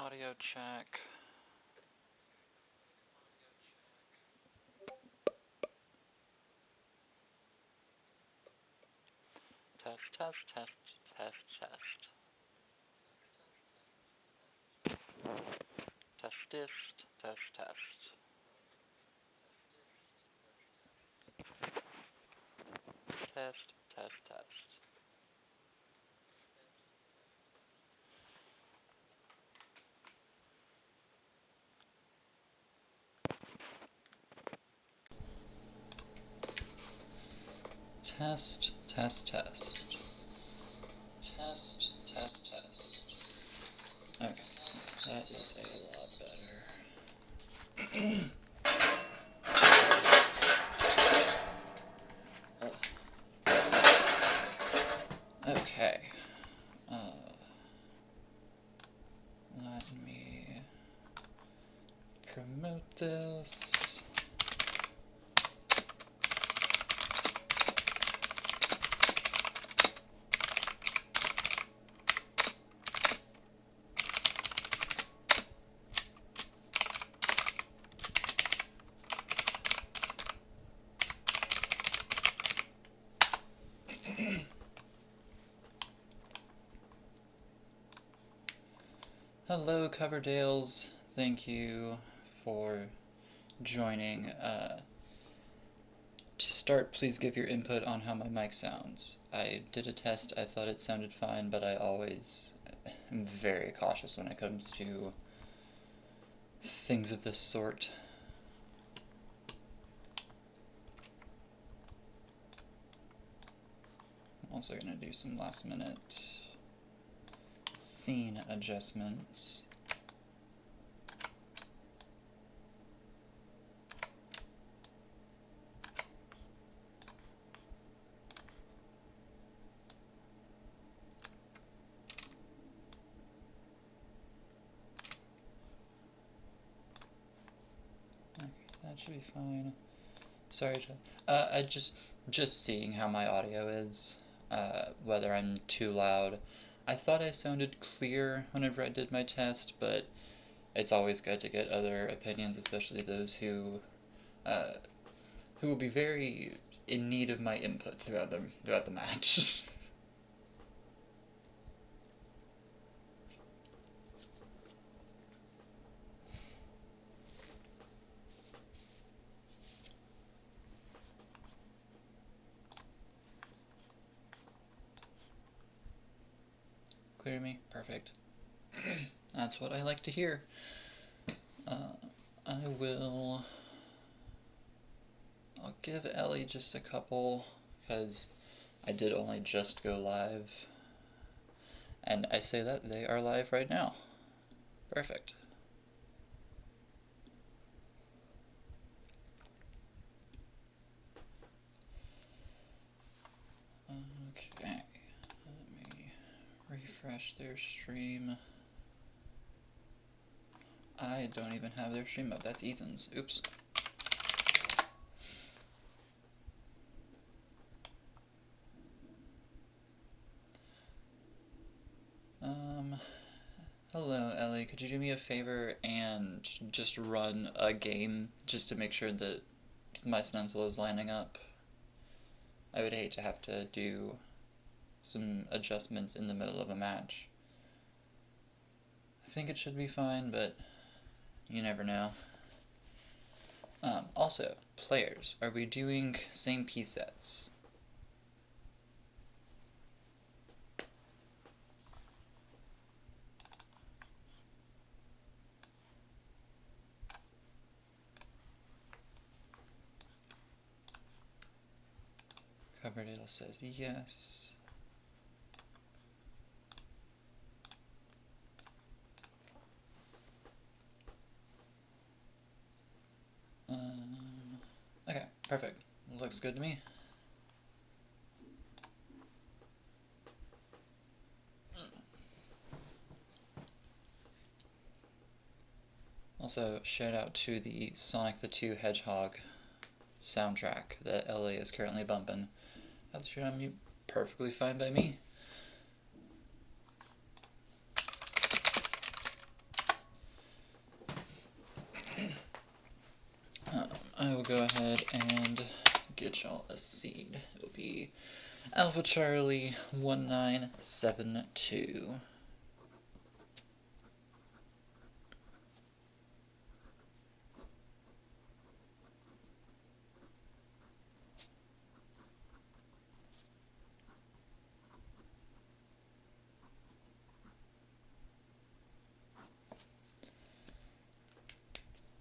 Audio check. Test, test, test, test, test. Testist, test, test. Test, test, test. Test, test, test. Test, test, test. Okay, that is a lot better. Okay. Let me promote this. Hello, Coverdales. Thank you for joining. To start, please give your input on how my mic sounds. I did a test, I thought it sounded fine, but I always am very cautious when it comes to things of this sort. I'm also going to do some last minute scene adjustments. Okay, that should be fine. Sorry, I just seeing how my audio is, whether I'm too loud. I thought I sounded clear whenever I did my test, but it's always good to get other opinions, especially those who will be very in need of my input throughout the match. Clear to me? Perfect. That's what I like to hear. I'll give Ellie just a couple, because I did only just go live. And I say that they are live right now. Perfect. Okay, let me refresh their stream. I don't even have their stream up. That's Ethan's. Oops. Hello, Ellie. Could you do me a favor and just run a game just to make sure that my stencil is lining up? I would hate to have to do some adjustments in the middle of a match. I think it should be fine, but you never know. Also, players, are we doing same piece sets? Coverdale says yes. Okay, perfect. Looks good to me. Also, shout out to the Sonic the Hedgehog soundtrack that Ellie is currently bumping. That's sure on mute. Perfectly fine by me. I will go ahead and get y'all a seed. It will be Alpha Charlie 1972.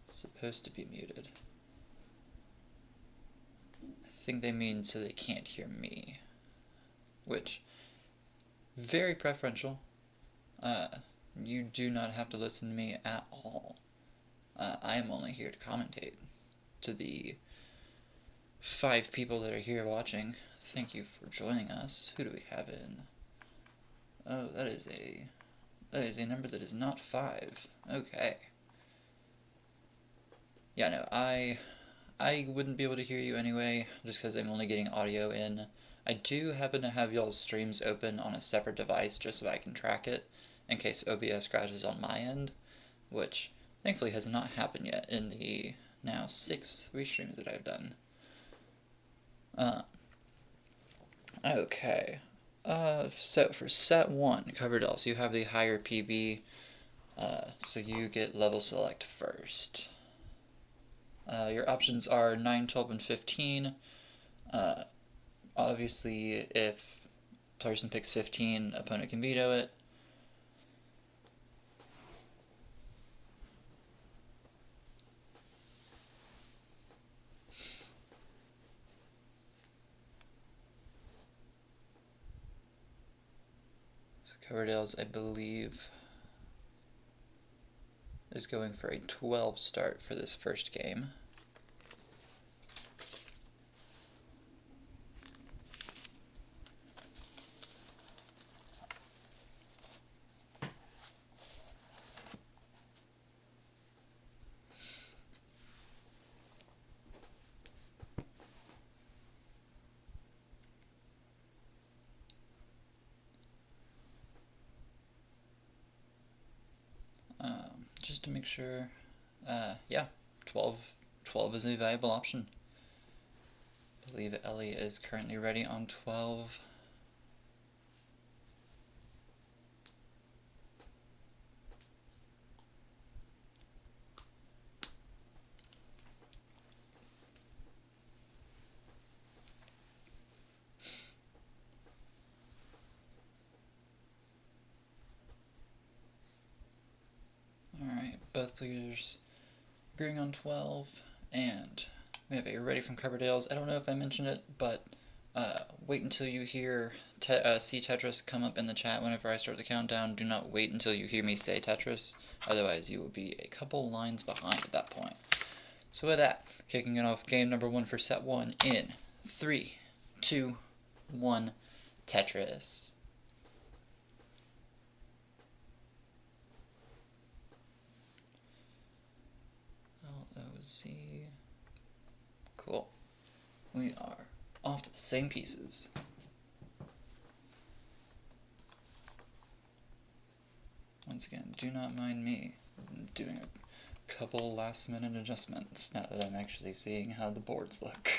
Supposed to be muted. I think they mean so they can't hear me, which, very preferential. You do not have to listen to me at all. I am only here to commentate. To the 5 people that are here watching, thank you for joining us. Who do we have in? Oh, that is a number that is not 5. Okay. Yeah, no, I wouldn't be able to hear you anyway, just because I'm only getting audio in. I do happen to have y'all's streams open on a separate device just so I can track it, in case OBS crashes on my end, which thankfully has not happened yet in the now 6 restreams that I've done. Okay. So for set 1, coverdales, you have the higher PB, so you get level select first. Your options are 9, 12, and 15. Obviously, if person picks 15, opponent can veto it. So coverdales, I believe, is going for a 12 start for this first game. Just to make sure, yeah, 12 is a viable option. I believe Ellie is currently ready on 12. Alright, both players agreeing on 12, and we have a ready from coverdales. I don't know if I mentioned it, but wait until you hear see Tetris come up in the chat whenever I start the countdown. Do not wait until you hear me say Tetris, otherwise you will be a couple lines behind at that point. So with that, kicking it off, game number 1 for set 1 in 3, 2, 1, Tetris. LOZ. Cool. We are off to the same pieces. Once again, do not mind me. I'm doing a couple last minute adjustments now that I'm actually seeing how the boards look.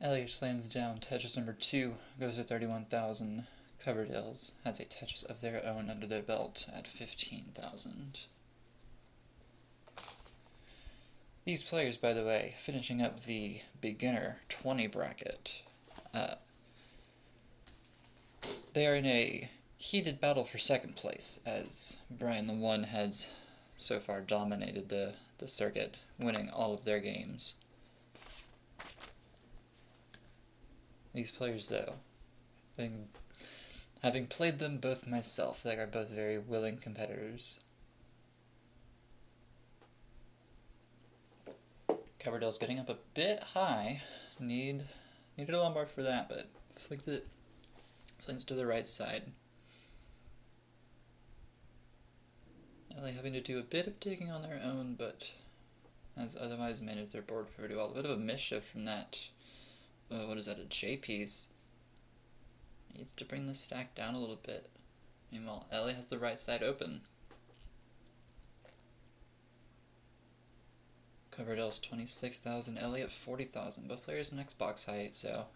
Elliot slams down Tetris number 2, goes to 31,000. Coverdales has a Tetris of their own under their belt at 15,000. These players, by the way, finishing up the beginner 20 bracket. They are in a heated battle for second place, as Brian the One has so far dominated the circuit, winning all of their games. These players, though, having played them both myself, they are both very willing competitors. Coverdale's getting up a bit high. Needed a lumbar for that, but flicked it. Slings to the right side. Ellie having to do a bit of digging on their own, but has otherwise managed their board pretty well. A bit of a mischief from that. What is that, a J piece? Needs to bring the stack down a little bit. Meanwhile, Ellie has the right side open. Coverdale's 26,000, Ellie at 40,000. Both players in Xbox height, so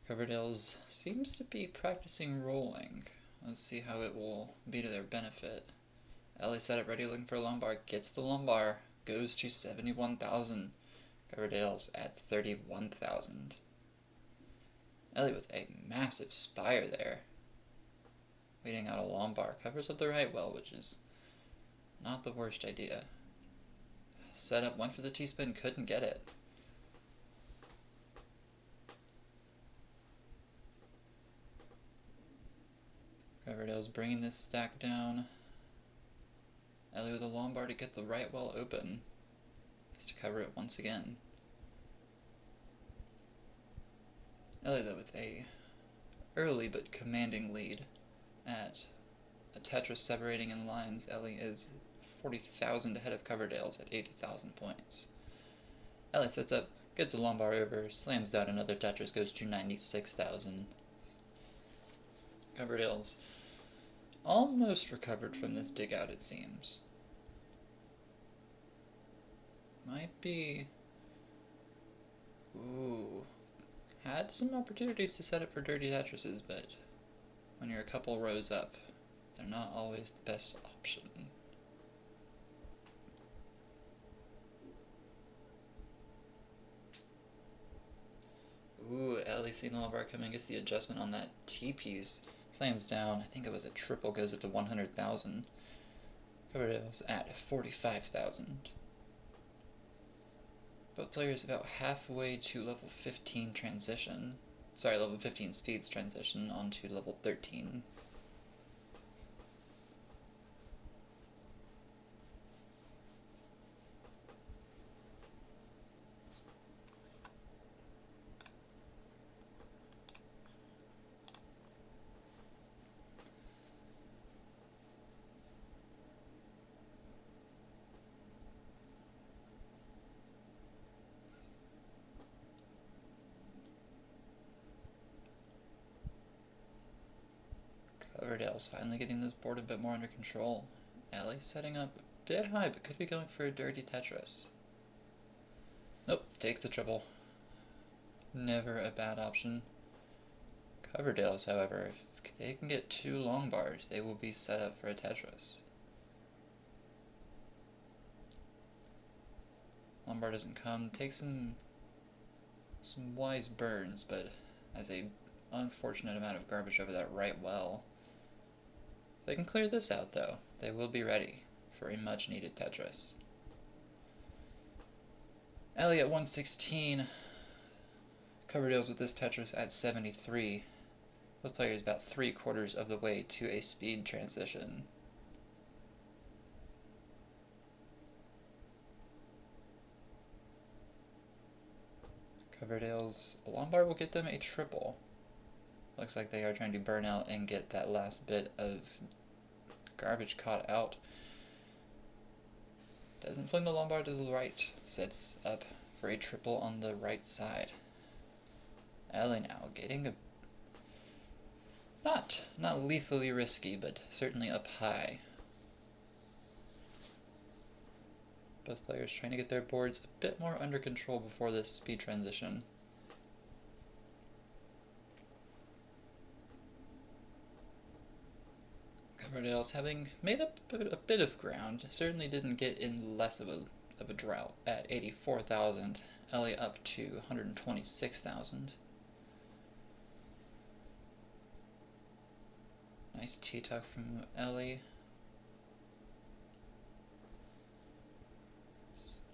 Coverdale's seems to be practicing rolling. Let's see how it will be to their benefit. Ellie set up ready looking for a lumbar, gets the lumbar, goes to 71,000. Coverdale's at 31,000. Ellie with a massive spire there. Waiting out a lumbar, covers up the right well, which is not the worst idea. Set up, went for the T-spin, couldn't get it. Coverdale's bringing this stack down. Ellie with a lumbar to get the right well open. Has to cover it once again. Ellie though with a early but commanding lead at a Tetris separating in lines. Ellie is 40,000 ahead of Coverdale's at 80,000 points. Ellie sets up, gets a lumbar over, slams down another Tetris, goes to 96,000. Coverdale's almost recovered from this dig out, it seems. Might be... Ooh. Had some opportunities to set up for dirty Tetrises, but when you're a couple rows up, they're not always the best option. Ooh, Ellie seeing the lumbar coming, gets the adjustment on that T-piece. Slams down, I think it was a triple, goes up to 100,000. Coverdale's at 45,000. Both players about halfway to level 15 transition. Sorry, level 15 speeds transition onto level 13. Coverdale's finally getting this board a bit more under control. Ellie setting up a bit high, but could be going for a dirty Tetris. Nope, takes the triple. Never a bad option. Coverdale's, however, if they can get 2 long bars, they will be set up for a Tetris. Lumbar doesn't come, takes some wise burns, but has a unfortunate amount of garbage over that right well. If they can clear this out, though, they will be ready for a much-needed Tetris. Ellie at 116. Coverdale's with this Tetris at 73. Both players about 3/4 of the way to a speed transition. Coverdale's lumbar will get them a triple. Looks like they are trying to burn out and get that last bit of garbage caught out. Doesn't fling the lumbar to the right. Sets up for a triple on the right side. Ellie now getting a... Not lethally risky, but certainly up high. Both players trying to get their boards a bit more under control before this speed transition. Coverdale's having made up a bit of ground, certainly didn't get in less of a drought at 84,000. Ellie up to 126,000. Nice T-tuck from Ellie.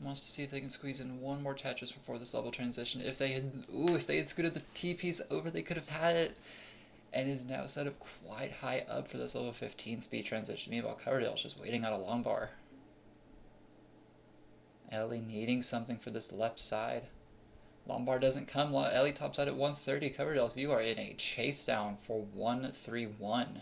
Wants to see if they can squeeze in one more Tetris before this level transition. If they had scooted the T-piece over, they could have had it. And is now set up quite high up for this level 15 speed transition. Meanwhile, Coverdale's just waiting out a long bar. Ellie needing something for this left side. Lumbar doesn't come. Ellie tops out at 130. Coverdale, you are in a chase down for 131.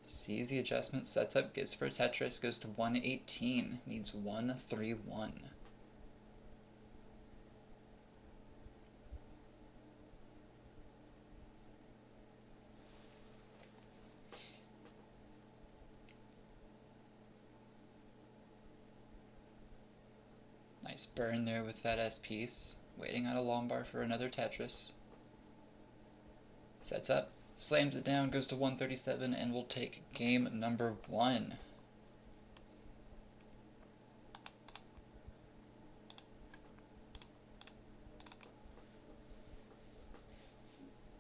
Sees the adjustment, sets up, gets for a Tetris, goes to 118. Needs 131. Nice burn there with that S piece. Waiting on a long bar for another Tetris. Sets up, slams it down, goes to 137, and we'll take game number 1.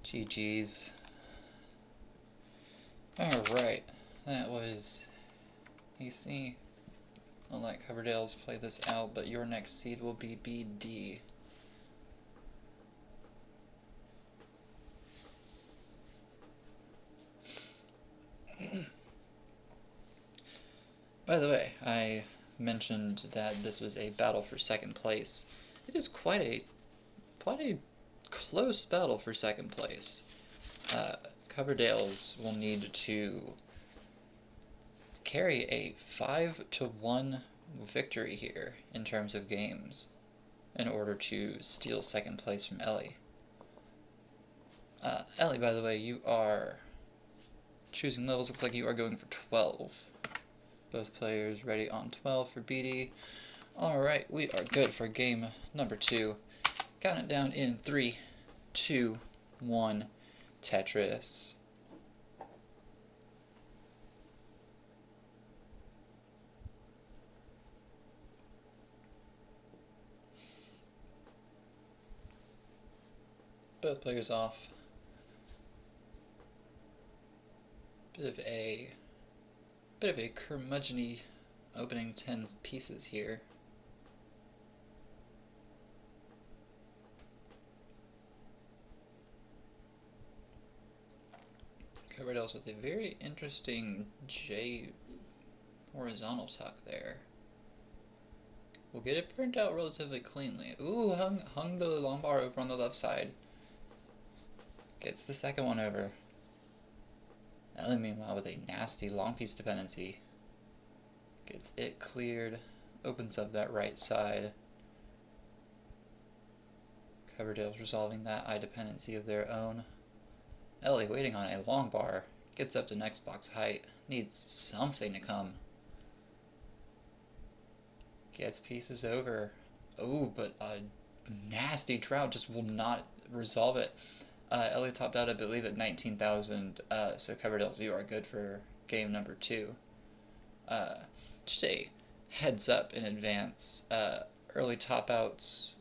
GG's. Alright, that was AC. I'll let Coverdale's play this out, but your next seed will be BD. By the way, I mentioned that this was a battle for second place. It is quite a close battle for second place. Coverdale's will need to carry a 5-1 victory here in terms of games in order to steal second place from Ellie. Ellie, by the way, you are choosing levels. Looks like you are going for 12. Both players ready on 12 for BD. Alright, we are good for game number 2. Count it down in 3, 2, 1, Tetris. Both players off. Bit of a curmudgeon-y opening 10 pieces here. Coverdale's with a very interesting J horizontal tuck there. We'll get it burnt out relatively cleanly. Ooh, hung the long bar over on the left side. Gets the second one over. Ellie, meanwhile, with a nasty long piece dependency. Gets it cleared. Opens up that right side. Coverdale's resolving that I dependency of their own. Ellie waiting on a long bar. Gets up to next box height. Needs something to come. Gets pieces over. Oh, but a nasty trout just will not resolve it. Ellie topped out, I believe, at 19,000, so Coverdale, you are good for game number 2. Just a heads up in advance. Early top outs,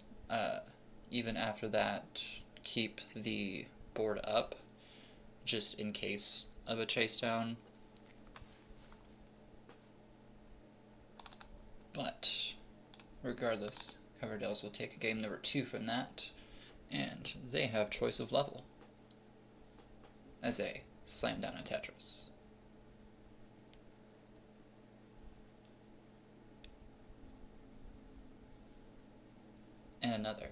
even after that, keep the board up, just in case of a chase down. But, regardless, Coverdale's will take game number 2 from that. And they have choice of level as they slam down a Tetris. And another.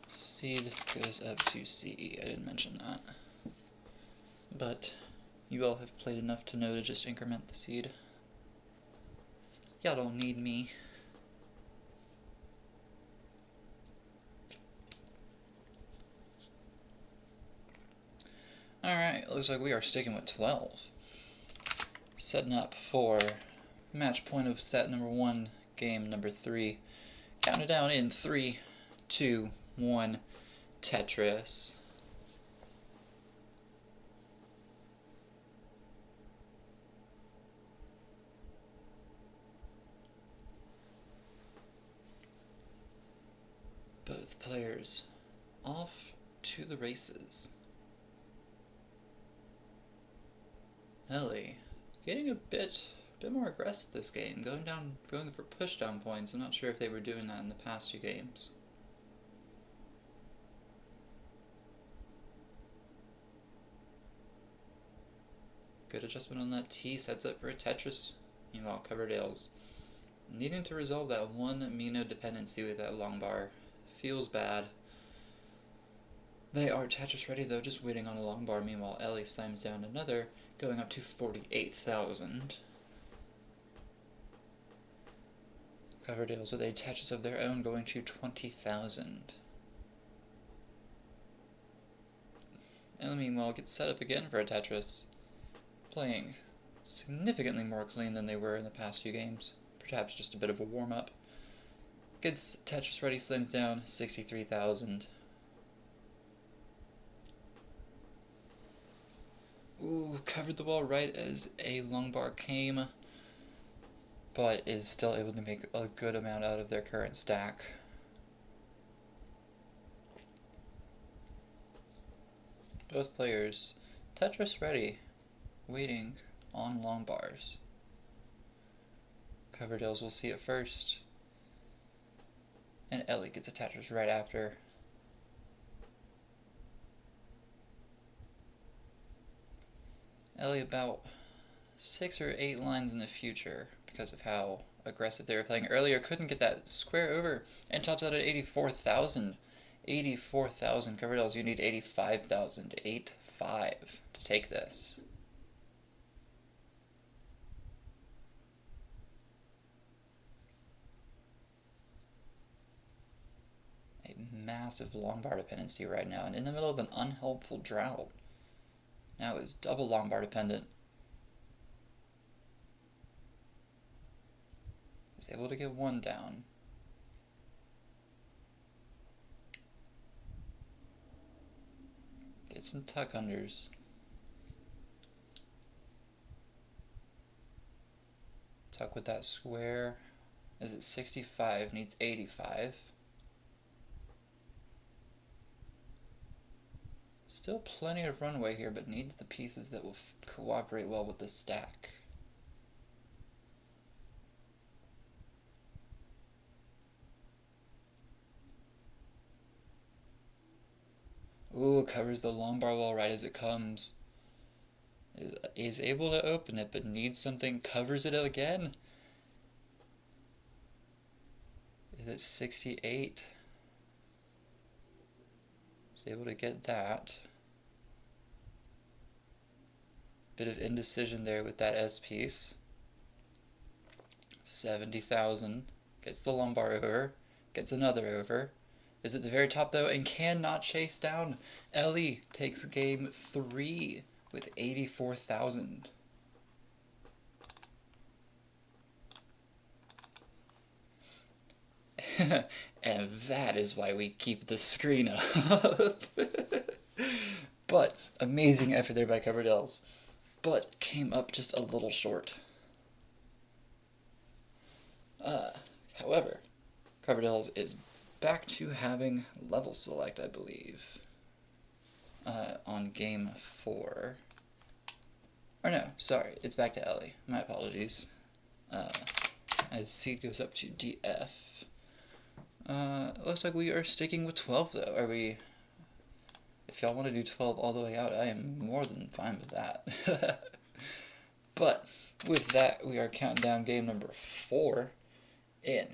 Seed goes up to CE. I didn't mention that. But you all have played enough to know to just increment the seed. Y'all don't need me. Alright, looks like we are sticking with 12. Setting up for match point of set number 1, game number 3. Count it down in 3, 2, 1, Tetris. Both players off to the races. Ellie getting a bit more aggressive this game, going for push-down points. I'm not sure if they were doing that in the past 2 games. Good adjustment on that T, sets up for a Tetris. Meanwhile, Coverdale's needing to resolve that one Mino dependency with that long bar. Feels bad. They are Tetris ready though, just waiting on a long bar. Meanwhile, Ellie slams down another, going up to 48,000. Coverdale's with a Tetris of their own, going to 20,000. Ellie, meanwhile, gets set up again for a Tetris, playing significantly more clean than they were in the past few games. Perhaps just a bit of a warm-up. Gets Tetris ready, slams down 63,000. Ooh, covered the wall right as a long bar came, but is still able to make a good amount out of their current stack. Both players Tetris ready, waiting on long bars. Coverdales will see it first, and Ellie gets a Tetris right after. Ellie about 6 or 8 lines in the future because of how aggressive they were playing earlier. Couldn't get that square over and tops out at 84,000. 84,000. Coverdales, you need 85,000. 8-5 to take this. A massive long bar dependency right now, and in the middle of an unhelpful drought. Now is double long bar dependent. Is able to get one down. Get some tuck unders. Tuck with that square. Is it 65? Needs 85. Still plenty of runway here, but needs the pieces that will cooperate well with the stack. Ooh, covers the long bar wall right as it comes. Is able to open it, but needs something. Covers it again. Is it 68? Is able to get that. Bit of indecision there with that S piece. 70,000. Gets the long bar over. Gets another over. Is at the very top though and cannot chase down. Ellie takes game 3 with 84,000. And that is why we keep the screen up. But amazing effort there by Coverdales. But came up just a little short. However, Coverdales is back to having level select, I believe, on game 4. Or no, sorry, it's back to Ellie. My apologies. As seed goes up to DF. Looks like we are sticking with 12, though. Are we... If y'all want to do 12 all the way out, I am more than fine with that. But, with that, we are counting down game number 4 in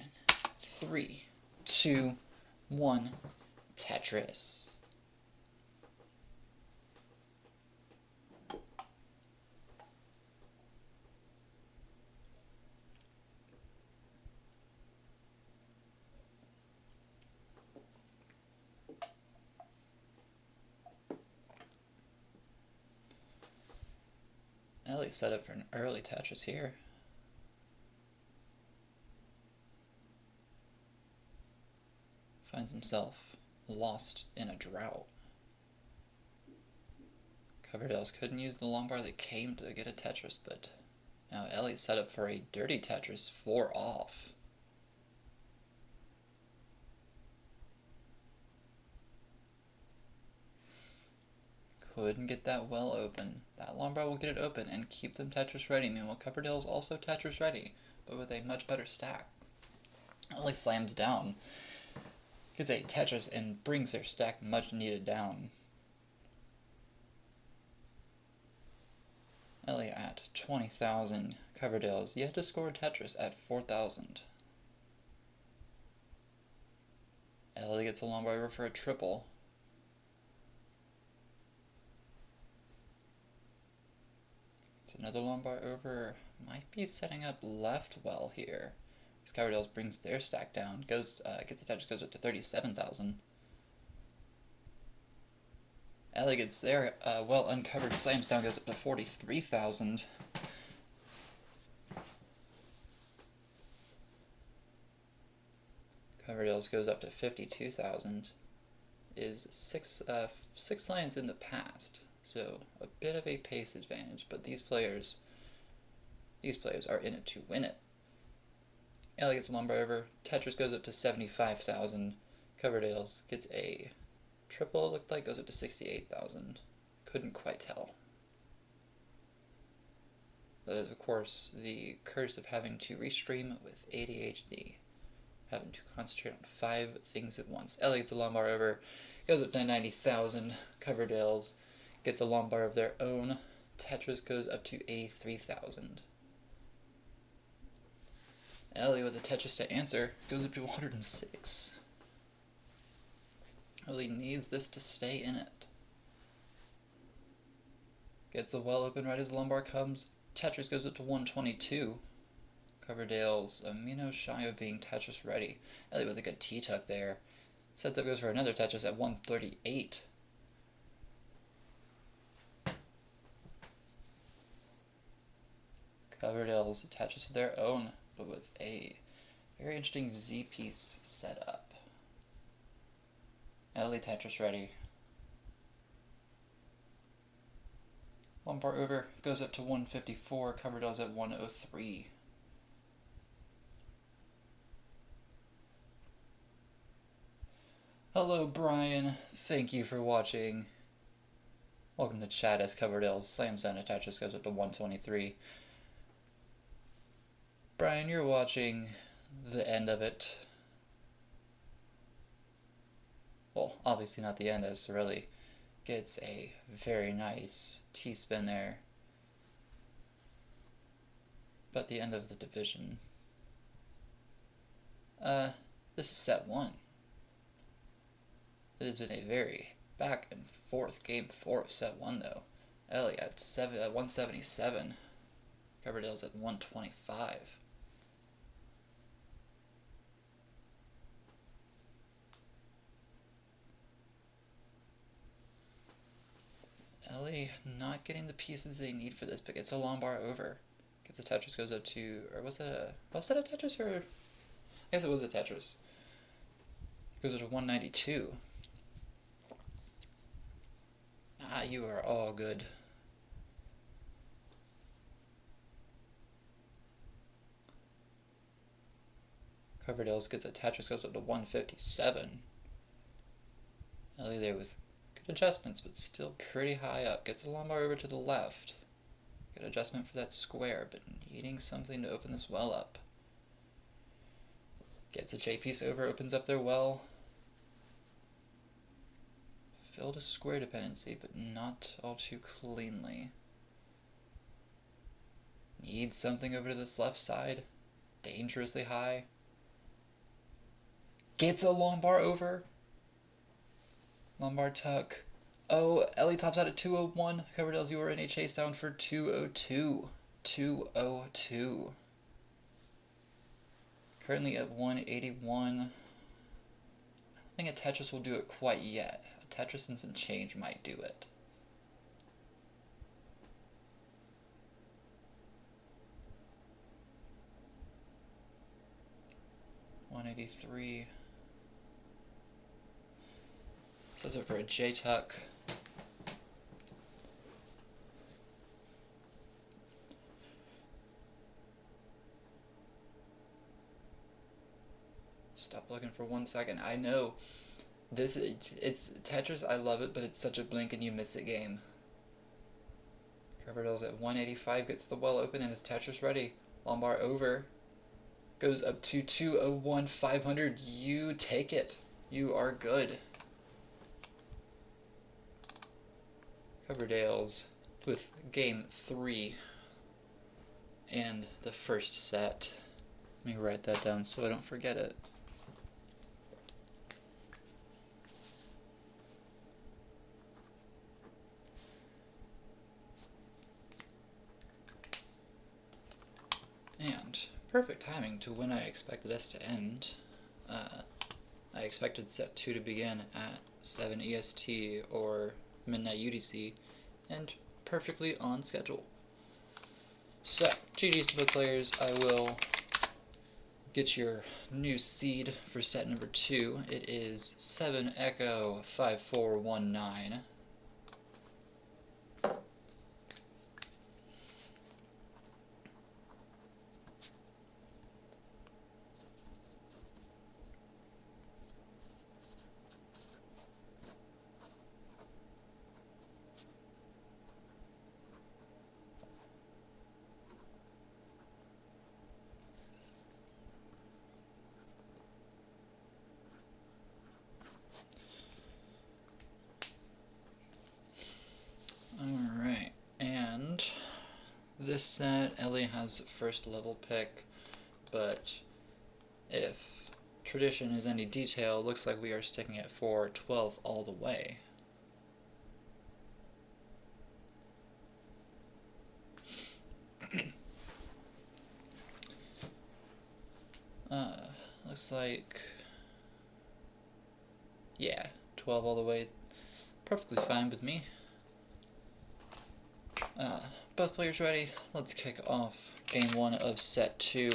3, 2, 1, Tetris. Ellie's set up for an early Tetris here. Finds himself lost in a drought. Coverdales couldn't use the long bar that came to get a Tetris, but now Ellie's set up for a dirty Tetris 4 off. Couldn't get that well open. That long bar will get it open and keep them Tetris ready. Meanwhile, Coverdale's also Tetris ready, but with a much better stack. Ellie slams down. Gets a Tetris and brings their stack much needed down. Ellie at 20,000. Coverdale's yet to score a Tetris at 4,000. Ellie gets a long bar over for a triple. It's another long bar over. Might be setting up left well here. Because Coverdales brings their stack down. Gets the Tetris, goes up to 37,000. Ellie gets there. Well uncovered slams down, goes up to 43,000. Coverdales goes up to 52,000. Is six lines in the past, so a bit of a pace advantage. But these players are in it to win it. Ellie gets a lumbar over. Tetris goes up to 75,000. Coverdales gets a triple, it looked like, goes up to 68,000. Couldn't quite tell. That is, of course, the curse of having to restream with ADHD. Having to concentrate on 5 things at once. Ellie gets a lumbar over, goes up to 90,000. Coverdales gets a lumbar of their own. Tetris goes up to 83,000. Ellie with a Tetris to answer goes up to 106. Ellie needs this to stay in it. Gets a well open right as the lumbar comes. Tetris goes up to 122. Coverdale's amino shy of being Tetris ready. Ellie with a good T-tuck there. Sets up, goes for another Tetris at 138. Coverdale's Tetris of their own, but with a very interesting Z-piece set up. Ellie Tetris ready. Lumbar over, goes up to 154. Coverdale's at 103. Hello, Brian. Thank you for watching. Welcome to chat as Coverdale's slams down Tetris goes up to 123. Brian, you're watching the end of it. Well, obviously not the end, as sahrelli gets a very nice T-spin there. But the end of the division. This is set 1. It has been a very back and forth game 4 of set 1, though. Ellie at 177. Coverdale's at 125. Ellie not getting the pieces they need for this, but gets a lumbar over. Gets a Tetris, goes up to, or was that a Tetris, or, I guess it was a Tetris. Goes up to 192. Ah, you are all good. Coverdale's gets a Tetris, goes up to 157. Ellie there with good adjustments, but still pretty high up. Gets a lumbar over to the left. Good adjustment for that square, but needing something to open this well up. Gets a J-piece over, opens up their well. Filled a square dependency, but not all too cleanly. Needs something over to this left side. Dangerously high. Gets a lumbar over. Lumbar tuck. Oh, Ellie tops out at 201. Coverdale's, you are in a chase down for 202. 202. Currently at 181. I don't think a Tetris will do it quite yet. A Tetris and some change might do it. $183. Says it for a J-tuck. Stop looking for 1 second. I know it's Tetris. I love it, but it's such a blink and you miss it game. Coverdale's at 185, gets the well open and is Tetris ready. Lumbar over. Goes up to 201, 500. You take it. You are good. Coverdale's with game 3 and the first set. Let me write that down so I don't forget it. And perfect timing to when I expected us to end. I expected set 2 to begin at 7 EST or midnight UTC, and perfectly on schedule. So, GG's to both players. I will get your new seed for set number 2. It is 7 Echo 5419. Alright, and this set, Ellie has first level pick, but if tradition is any detail, looks like we are sticking it for 12 all the way. Looks like, yeah, 12 all the way, perfectly fine with me. Both players ready? Let's kick off game 1 of set 2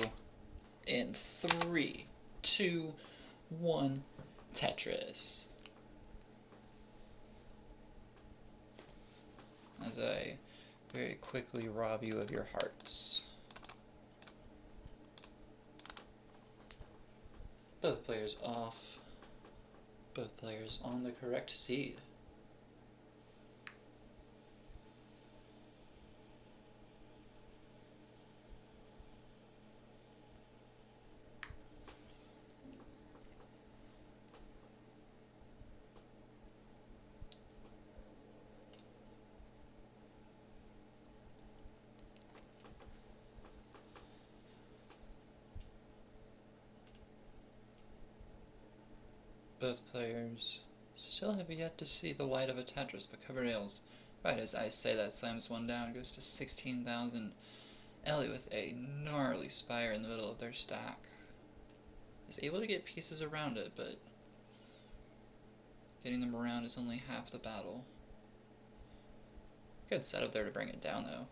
in 3, 2, 1, Tetris. As I very quickly rob you of your hearts. Both players off. Both players on the correct seed. Both players still have yet to see the light of a Tetris, but coverdales. Right as I say that, slams one down, goes to 16,000. Ellie with a gnarly spire in the middle of their stack. Is able to get pieces around it, but getting them around is only half the battle. Good setup there to bring it down, though.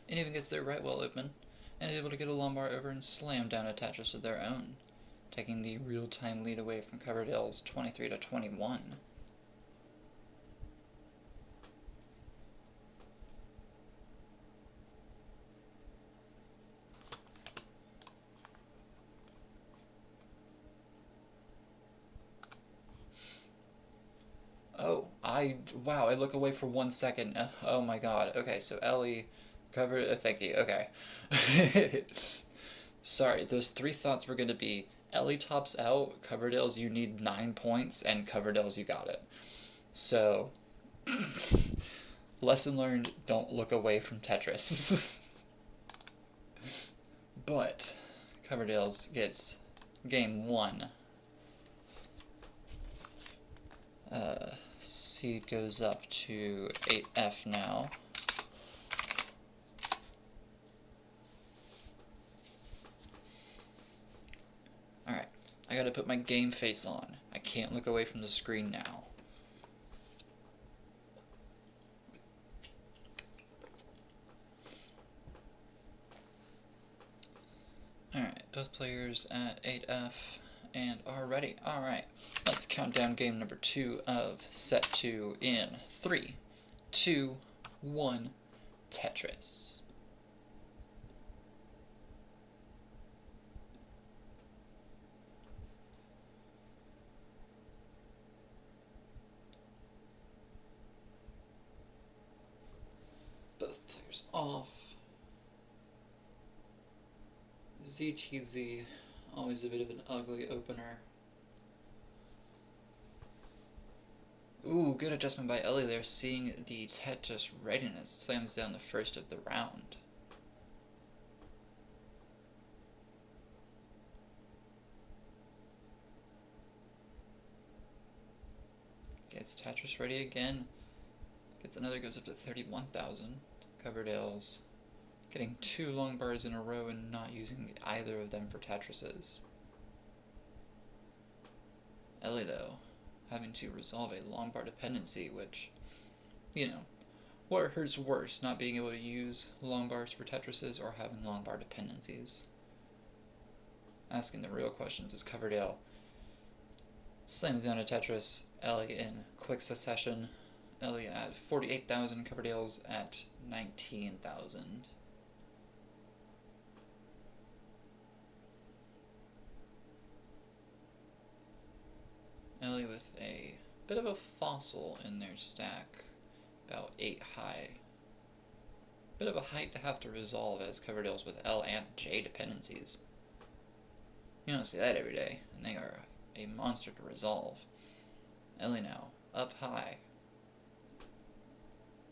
And even gets their right well open, and is able to get a lumbar over and slam down a Tetris of their own, taking the real-time lead away from coverdales 23 to 21. Oh, wow, I look away for 1 second. Oh my god. Okay, so Ellie covered, thank you, okay. Sorry, those 3 thoughts were going to be, Ellie tops out, coverdales you need 9 points, and coverdales you got it. So, lesson learned, don't look away from Tetris. But, coverdales gets game 1. Seed goes up to 8F now. Alright, I gotta put my game face on. I can't look away from the screen now. Alright, both players at 8F and are ready. Alright, let's count down game number 2 of set 2 in 3, 2, 1, Tetris. Both players off. ZTZ, always a bit of an ugly opener. Ooh, good adjustment by Ellie there, seeing the Tetris readiness, slams down the first of the round. Gets Tetris ready again, gets another, goes up to 31,000. Coverdales getting 2 long bars in a row and not using either of them for Tetrises. Ellie, though, having to resolve a long bar dependency, which, you know, what hurts worse, not being able to use long bars for Tetrises or having long bar dependencies? Asking the real questions is Coverdale. Slams down a Tetris, Ellie in quick succession. Ellie at 48,000, Coverdale's at 19,000. Ellie with a bit of a fossil in their stack, about 8 high. Bit of a height to have to resolve as Coverdale's with L and J dependencies. You don't see that every day, and they are a monster to resolve. Ellie now, up high.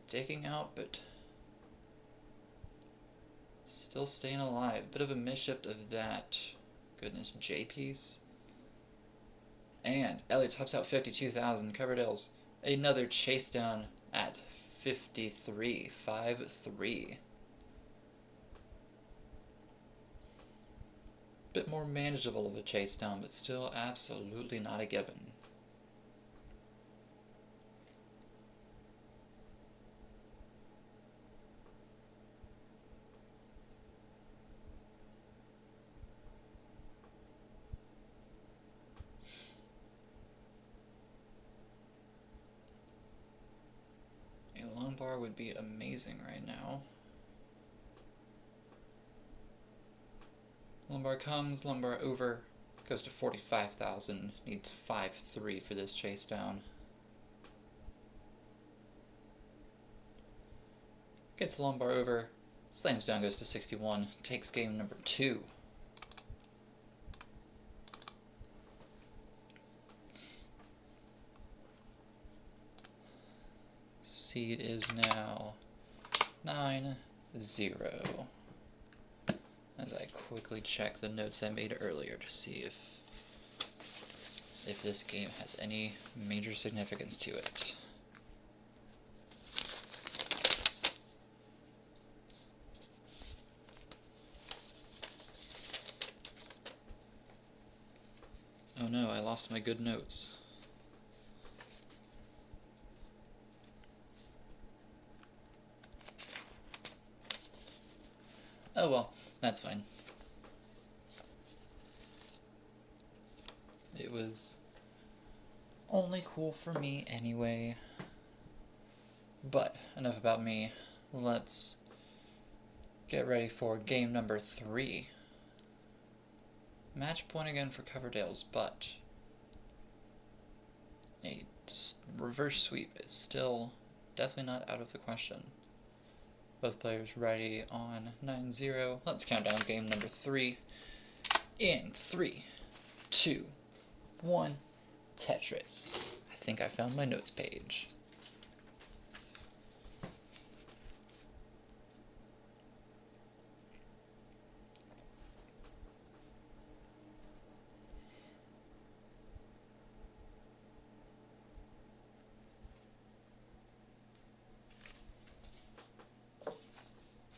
Taking out, but still staying alive. Bit of a misshift of that. Goodness, J piece. And Ellie tops out 52,000. Coverdale's another chase down at 53. 5-3. Bit more manageable of a chase down, but still absolutely not a given. A long bar would be amazing right now. Lumbar comes, lumbar over, goes to 45,000, needs 5-3 for this chase down. Gets lumbar over, slams down, goes to 61, takes game number 2. Seed is now 9-0. As I quickly check the notes I made earlier to see if this game has any major significance to it. Oh no, I lost my good notes. Oh well, that's fine. It was only cool for me anyway. But enough about me. Let's get ready for game number 3. Match point again for Coverdale's, but a reverse sweep is still definitely not out of the question. Both players ready on 9-0. Let's count down game number 3 in 3, 2, 1, Tetris. I think I found my notes page.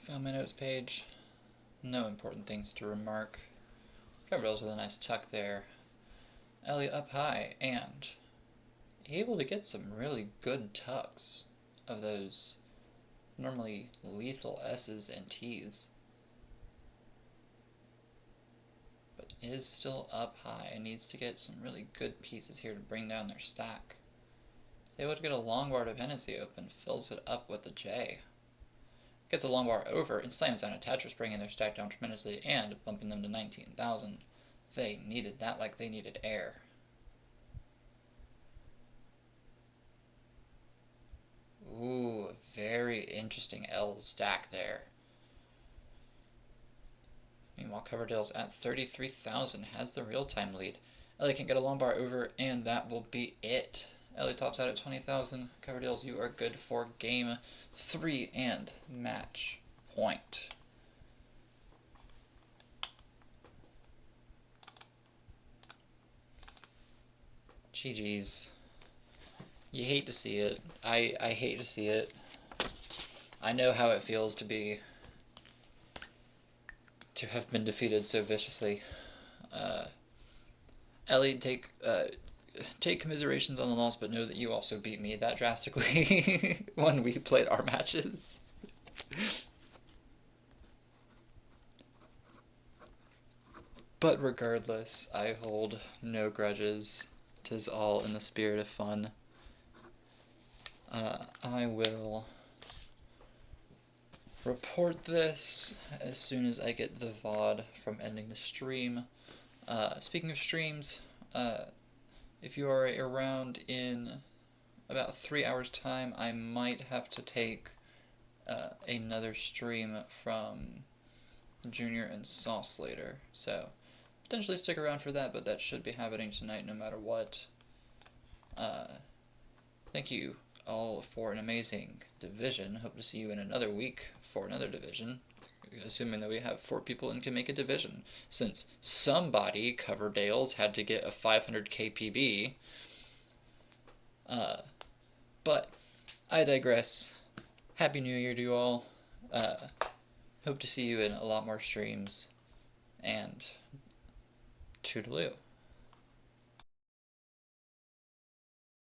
Found my notes page. No important things to remark. Coverdale's with a nice tuck there. Ellie up high, and able to get some really good tucks of those normally lethal S's and T's. But is still up high and needs to get some really good pieces here to bring down their stack. Able to get a long bar dependency open, fills it up with a J. Gets a long bar over and slams down a Tetris, bringing their stack down tremendously and bumping them to 19,000. They needed that like they needed air. Ooh, very interesting L stack there. Meanwhile, Coverdale's at 33,000, has the real-time lead. Ellie can get a long bar over, and that will be it. Ellie tops out at 20,000. Coverdale's, you are good for game 3 and match point. GG's. You hate to see it. I hate to see it. I know how it feels to have been defeated so viciously. Ellie take commiserations on the loss, but know that you also beat me that drastically when we played our matches. But regardless, I hold no grudges. 'Tis all in the spirit of fun. I will report this as soon as I get the VOD from ending the stream. Speaking of streams, if you are around in about 3 hours' time, I might have to take another stream from Junior and Sauce later, so potentially stick around for that, but that should be happening tonight no matter what. Thank you all for an amazing division. Hope to see you in another week for another division, assuming that we have 4 people and can make a division, since somebody, Coverdales, had to get a 500 KPB. But I digress. Happy New Year to you all. Hope to see you in a lot more streams, and toodaloo.